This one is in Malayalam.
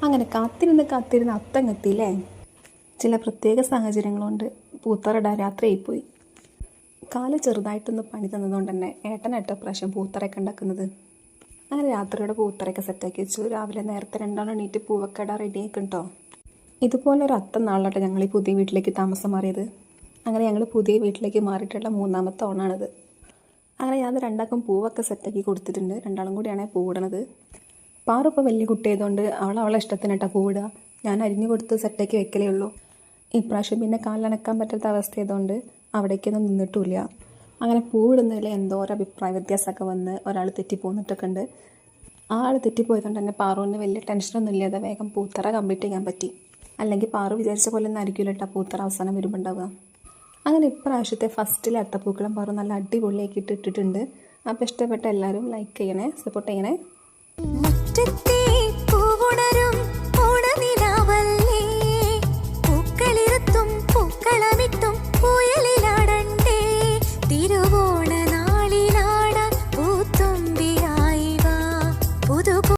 അങ്ങനെ കാത്തിരുന്ന് അത്തങ്ങെത്തിയില്ലേ. ചില പ്രത്യേക സാഹചര്യങ്ങളുണ്ട് പൂത്തറയിടാൻ രാത്രിയായിപ്പോയി. കാല് ചെറുതായിട്ടൊന്ന് പണി തന്നതുകൊണ്ട് തന്നെ ഏട്ടനായിട്ട് പ്രാവശ്യം പൂത്തറയൊക്കെ ഉണ്ടാക്കുന്നത്. അങ്ങനെ രാത്രിയോടെ പൂത്തറയൊക്കെ സെറ്റാക്കി വെച്ചു. രാവിലെ നേരത്തെ രണ്ടാളും എണീറ്റ് പൂവൊക്കെ ഇടാൻ റെഡി ആയിക്കിട്ടോ. ഇതുപോലെ ഒരു നാളിലാട്ടെ ഞങ്ങൾ ഈ പുതിയ വീട്ടിലേക്ക് താമസം മാറിയത്. അങ്ങനെ ഞങ്ങൾ പുതിയ വീട്ടിലേക്ക് മാറിയിട്ടുള്ള 3ാമത്തെ ഓണാണിത്. അങ്ങനെ ഞാൻ രണ്ടാൾക്കും പൂവൊക്കെ സെറ്റാക്കി കൊടുത്തിട്ടുണ്ട്. രണ്ടാളും കൂടിയാണ് പൂവിടണത്. പാറു ഇപ്പോൾ വലിയ കുട്ടിയായതുകൊണ്ട് അവളെ ഇഷ്ടത്തിനായിട്ടാണ് പൂവിടുക. ഞാൻ അരിഞ്ഞു കൊടുത്ത് സെറ്റാക്കി വെക്കലേ ഉള്ളൂ. ഇപ്രാവശ്യം പിന്നെ കാലിലനക്കാൻ പറ്റാത്ത അവസ്ഥയായതുകൊണ്ട് അവിടേക്കൊന്നും നിന്നിട്ടുമില്ല. അങ്ങനെ പൂവിടുന്നതിൽ എന്തോ ഒരു അഭിപ്രായ വ്യത്യാസമൊക്കെ വന്ന് ഒരാൾ തെറ്റിപ്പോന്നിട്ടൊക്കെ ഉണ്ട്. ആ ആൾ തെറ്റിപ്പോയതുകൊണ്ട് തന്നെ പാറുവിന് വലിയ ടെൻഷനൊന്നും ഇല്ലാതെ വേഗം പൂത്തറ കംപ്ലീറ്റ് ചെയ്യാൻ പറ്റി. അല്ലെങ്കിൽ പാറു വിചാരിച്ച പോലെ ഒന്നും ആയിരിക്കില്ല കേട്ടോ പൂത്തറ അവസാനം വരുമ്പോൾ ഉണ്ടാവുക. അങ്ങനെ ഇപ്രാവശ്യത്തെ ഫസ്റ്റിലെ അത്തപ്പൂക്കളം പാറു നല്ല അടിപൊളിയാക്കിയിട്ട് ഇട്ടിട്ടുണ്ട്. അപ്പോൾ ഇഷ്ടപ്പെട്ട എല്ലാവരും ലൈക്ക് ചെയ്യണേ, സപ്പോർട്ട് ചെയ്യണേ.